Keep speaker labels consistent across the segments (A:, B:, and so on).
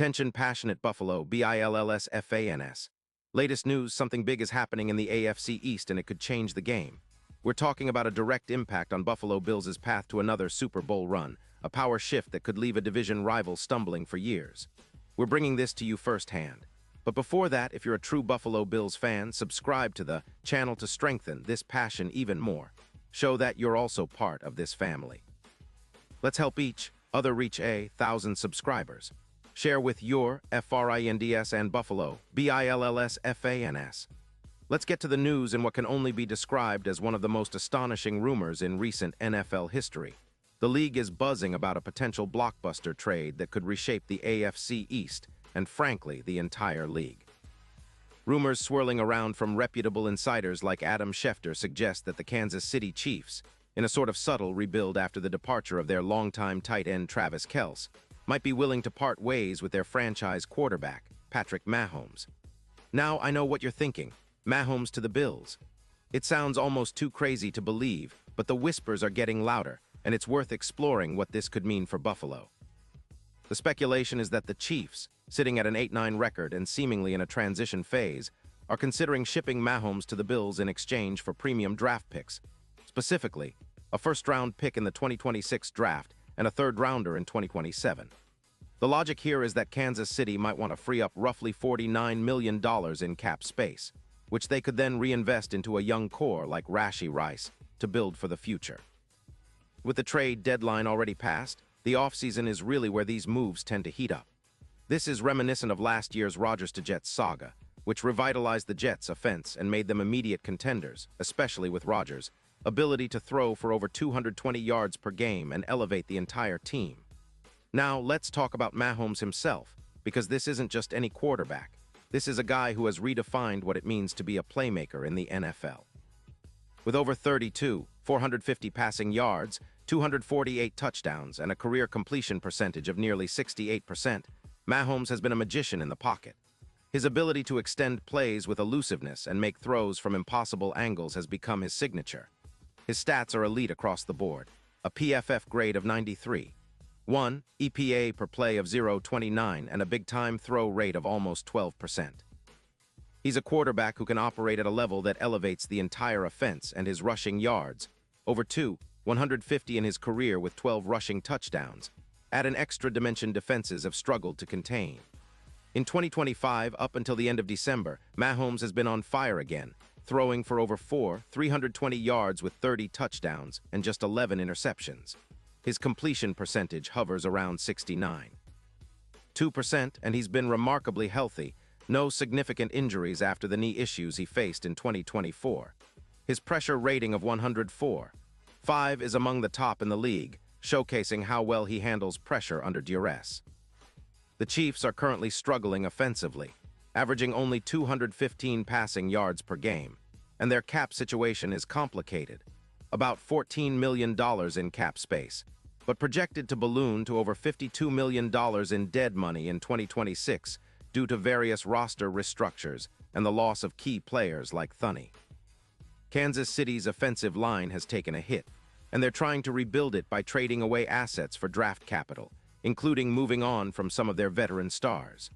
A: Attention passionate Buffalo, BILLSFANS. Latest news, something big is happening in the AFC East and it could change the game. We're talking about a direct impact on Buffalo Bills' path to another Super Bowl run, a power shift that could leave a division rival stumbling for years. We're bringing this to you firsthand. But before that, if you're a true Buffalo Bills fan, subscribe to the channel to strengthen this passion even more. Show that you're also part of this family. Let's help each other reach 1,000 subscribers. Share with your FRINDS and Buffalo, BILLSFANS. Let's get to the news in what can only be described as one of the most astonishing rumors in recent NFL history. The league is buzzing about a potential blockbuster trade that could reshape the AFC East and, frankly, the entire league. Rumors swirling around from reputable insiders like Adam Schefter suggest that the Kansas City Chiefs, in a sort of subtle rebuild after the departure of their longtime tight end Travis Kelce, might be willing to part ways with their franchise quarterback, Patrick Mahomes. Now I know what you're thinking. Mahomes to the Bills. It sounds almost too crazy to believe, but the whispers are getting louder, and it's worth exploring what this could mean for Buffalo. The speculation is that the Chiefs, sitting at an 8-9 record and seemingly in a transition phase, are considering shipping Mahomes to the Bills in exchange for premium draft picks. Specifically, a first-round pick in the 2026 draft and a third-rounder in 2027. The logic here is that Kansas City might want to free up roughly $49 million in cap space, which they could then reinvest into a young core like Rashee Rice to build for the future. With the trade deadline already passed, the offseason is really where these moves tend to heat up. This is reminiscent of last year's Rodgers to Jets saga, which revitalized the Jets' offense and made them immediate contenders, especially with Rodgers' ability to throw for over 220 yards per game and elevate the entire team. Now, let's talk about Mahomes himself, because this isn't just any quarterback. This is a guy who has redefined what it means to be a playmaker in the NFL. With over 450 passing yards, 248 touchdowns, and a career completion percentage of nearly 68%, Mahomes has been a magician in the pocket. His ability to extend plays with elusiveness and make throws from impossible angles has become his signature. His stats are elite across the board, a PFF grade of 93, 1 EPA per play of 0.29, and a big-time throw rate of almost 12%. He's a quarterback who can operate at a level that elevates the entire offense, and his rushing yards, over 150 in his career with 12 rushing touchdowns, add an extra dimension defenses have struggled to contain. In 2025, up until the end of December, Mahomes has been on fire again, throwing for over 320 yards with 30 touchdowns and just 11 interceptions. His completion percentage hovers around 69.2%, and he's been remarkably healthy. No significant injuries after the knee issues he faced in 2024. His pressure rating of 104.5 is among the top in the league, showcasing how well he handles pressure under duress. The Chiefs are currently struggling offensively, averaging only 215 passing yards per game, and their cap situation is complicated, about $14 million in cap space, but projected to balloon to over $52 million in dead money in 2026 due to various roster restructures and the loss of key players like Thuney. Kansas City's offensive line has taken a hit, and they're trying to rebuild it by trading away assets for draft capital, including moving on from some of their veteran stars.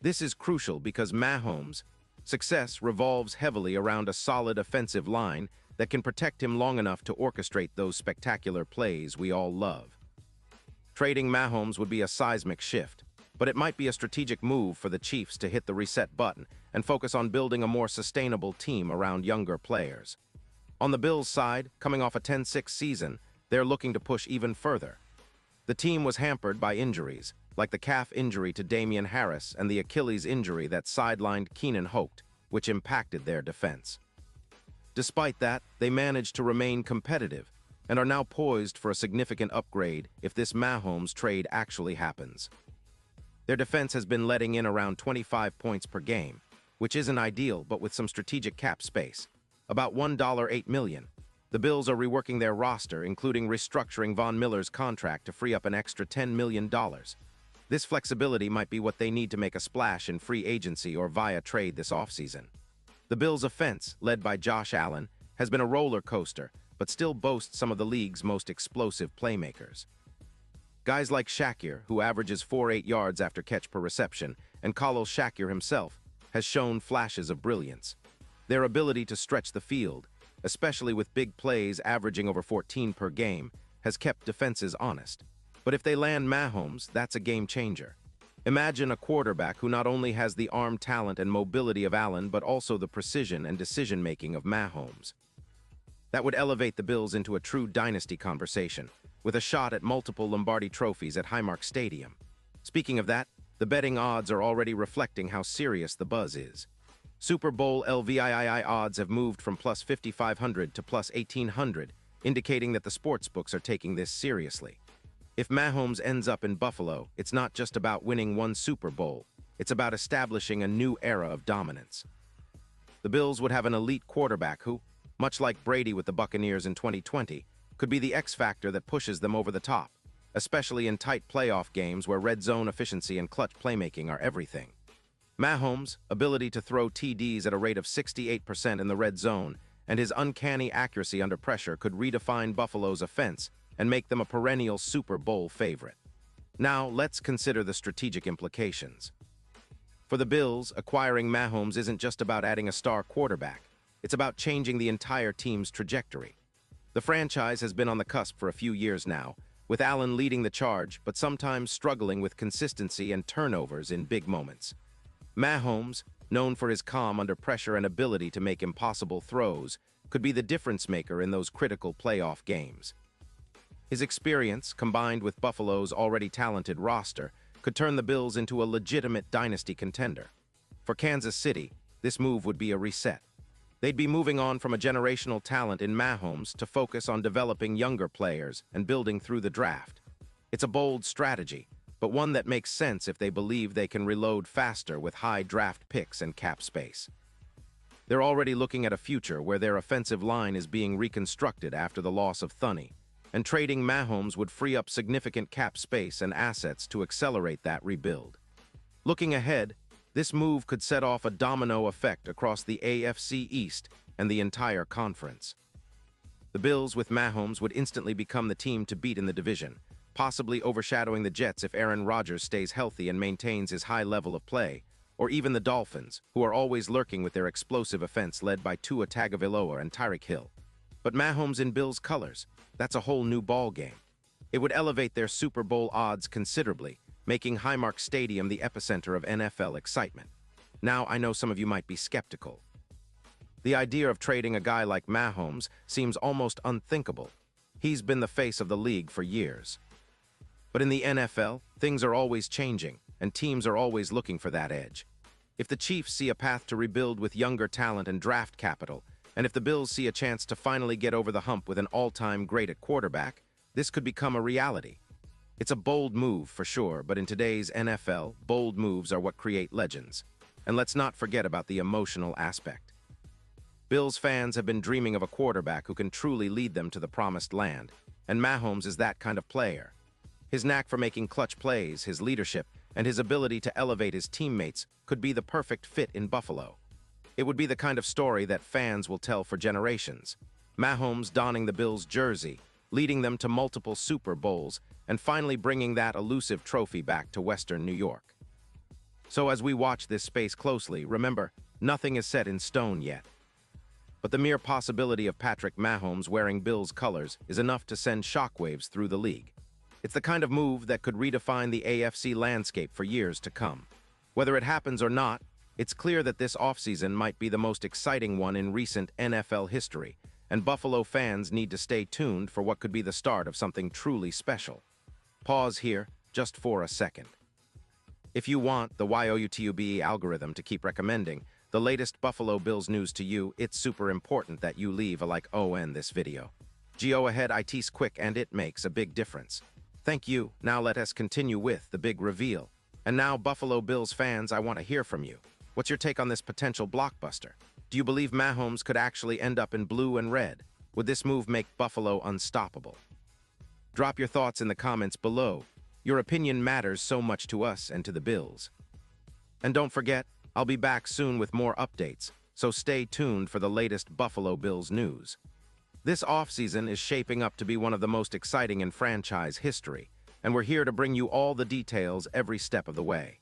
A: This is crucial because Mahomes' success revolves heavily around a solid offensive line that can protect him long enough to orchestrate those spectacular plays we all love. Trading Mahomes would be a seismic shift, but it might be a strategic move for the Chiefs to hit the reset button and focus on building a more sustainable team around younger players. On the Bills' side, coming off a 10-6 season, they're looking to push even further. The team was hampered by injuries, like the calf injury to Damian Harris and the Achilles injury that sidelined Keenan Holt, which impacted their defense. Despite that, they managed to remain competitive and are now poised for a significant upgrade if this Mahomes trade actually happens. Their defense has been letting in around 25 points per game, which isn't ideal, but with some strategic cap space, about $1.8 million. The Bills are reworking their roster, including restructuring Von Miller's contract to free up an extra $10 million. This flexibility might be what they need to make a splash in free agency or via trade this offseason. The Bills' offense, led by Josh Allen, has been a roller coaster, but still boasts some of the league's most explosive playmakers. Guys like Shakir, who averages 4.8 yards after catch per reception, and Khalil Shakir himself, has shown flashes of brilliance. Their ability to stretch the field, especially with big plays averaging over 14 per game, has kept defenses honest. But if they land Mahomes, that's a game changer. Imagine a quarterback who not only has the arm talent and mobility of Allen, but also the precision and decision-making of Mahomes. That would elevate the Bills into a true dynasty conversation, with a shot at multiple Lombardi trophies at Highmark Stadium. Speaking of that, the betting odds are already reflecting how serious the buzz is. Super Bowl LVII odds have moved from plus 5,500 to plus 1,800, indicating that the sportsbooks are taking this seriously. If Mahomes ends up in Buffalo, it's not just about winning one Super Bowl, it's about establishing a new era of dominance. The Bills would have an elite quarterback who, much like Brady with the Buccaneers in 2020, could be the X factor that pushes them over the top, especially in tight playoff games where red zone efficiency and clutch playmaking are everything. Mahomes' ability to throw TDs at a rate of 68% in the red zone and his uncanny accuracy under pressure could redefine Buffalo's offense and make them a perennial Super Bowl favorite. Now, let's consider the strategic implications. For the Bills, acquiring Mahomes isn't just about adding a star quarterback. It's about changing the entire team's trajectory. The franchise has been on the cusp for a few years now, with Allen leading the charge, but sometimes struggling with consistency and turnovers in big moments. Mahomes, known for his calm under pressure and ability to make impossible throws, could be the difference-maker in those critical playoff games. His experience, combined with Buffalo's already talented roster, could turn the Bills into a legitimate dynasty contender. For Kansas City, this move would be a reset. They'd be moving on from a generational talent in Mahomes to focus on developing younger players and building through the draft. It's a bold strategy, but one that makes sense if they believe they can reload faster with high draft picks and cap space. They're already looking at a future where their offensive line is being reconstructed after the loss of Thuney, and trading Mahomes would free up significant cap space and assets to accelerate that rebuild. Looking ahead, this move could set off a domino effect across the AFC East and the entire conference. The Bills with Mahomes would instantly become the team to beat in the division, possibly overshadowing the Jets if Aaron Rodgers stays healthy and maintains his high level of play, or even the Dolphins, who are always lurking with their explosive offense led by Tua Tagovailoa and Tyreek Hill. But Mahomes in Bills colors, that's a whole new ballgame. It would elevate their Super Bowl odds considerably, making Highmark Stadium the epicenter of NFL excitement. Now, I know some of you might be skeptical. The idea of trading a guy like Mahomes seems almost unthinkable. He's been the face of the league for years. But in the NFL, things are always changing, and teams are always looking for that edge. If the Chiefs see a path to rebuild with younger talent and draft capital, and if the Bills see a chance to finally get over the hump with an all-time great at quarterback, this could become a reality. It's a bold move for sure, but in today's NFL, bold moves are what create legends. And let's not forget about the emotional aspect. Bills fans have been dreaming of a quarterback who can truly lead them to the promised land, and Mahomes is that kind of player. His knack for making clutch plays, his leadership, and his ability to elevate his teammates could be the perfect fit in Buffalo. It would be the kind of story that fans will tell for generations. Mahomes donning the Bills' jersey, leading them to multiple Super Bowls, and finally bringing that elusive trophy back to Western New York. So as we watch this space closely, remember, nothing is set in stone yet. But the mere possibility of Patrick Mahomes wearing Bills colors is enough to send shockwaves through the league. It's the kind of move that could redefine the AFC landscape for years to come. Whether it happens or not, it's clear that this offseason might be the most exciting one in recent NFL history, and Buffalo fans need to stay tuned for what could be the start of something truly special. Pause here, just for a second. If you want the YOUTUBE algorithm to keep recommending the latest Buffalo Bills news to you, it's super important that you leave a like on this video. Go ahead, it's quick and it makes a big difference. Thank you. Now let us continue with the big reveal. And now, Buffalo Bills fans, I want to hear from you. What's your take on this potential blockbuster? Do you believe Mahomes could actually end up in blue and red? Would this move make Buffalo unstoppable? Drop your thoughts in the comments below. Your opinion matters so much to us and to the Bills. And don't forget, I'll be back soon with more updates, so stay tuned for the latest Buffalo Bills news. This offseason is shaping up to be one of the most exciting in franchise history, and we're here to bring you all the details every step of the way.